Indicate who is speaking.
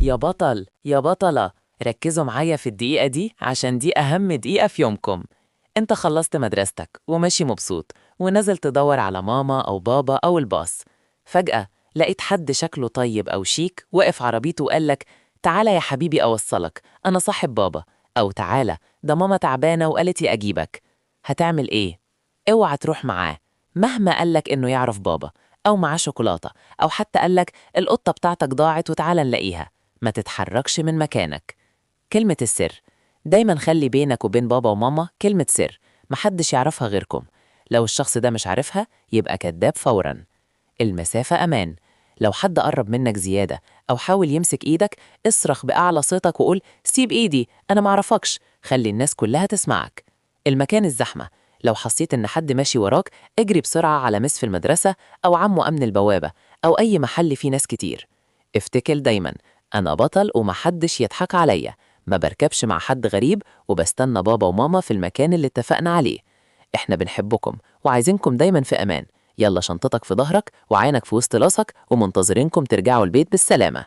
Speaker 1: يا بطل يا بطلة، ركزوا معايا في الدقيقة دي عشان دي أهم دقيقة في يومكم. انت خلصت مدرستك وماشي مبسوط ونزل تدور على ماما أو بابا أو الباص. فجأة لقيت حد شكله طيب أو شيك وقف عربيته وقالك تعالى يا حبيبي أوصلك، أنا صاحب بابا. أو تعالى، ده ماما تعبانة وقالت لي أجيبك. هتعمل إيه؟ اوعى تروح معاه مهما قالك إنه يعرف بابا، أو معاه شوكولاتة، أو حتى قالك القطة بتاعتك ضاعت وتعالى نلاقيها. ما تتحركش من مكانك. كلمة السر: دايما خلي بينك وبين بابا وماما كلمة سر محدش يعرفها غيركم. لو الشخص ده مش عارفها يبقى كذاب فورا. المسافة أمان. لو حد قرب منك زيادة أو حاول يمسك إيدك، اصرخ بأعلى صوتك وقول سيب إيدي أنا معرفكش. خلي الناس كلها تسمعك. المكان الزحمة. لو حسيت إن حد ماشي وراك، اجري بسرعة على مس في المدرسة أو عمو أمن البوابة أو أي محل فيه ناس كتير. افتكر دايما، أنا بطل ومحدش يضحك عليا. ما بركبش مع حد غريب، وبستنى بابا وماما في المكان اللي اتفقنا عليه. احنا بنحبكم وعايزينكم دايما في أمان. يلا شنطتك في ظهرك وعينك في وسط راسك، ومنتظرينكم ترجعوا البيت بالسلامة.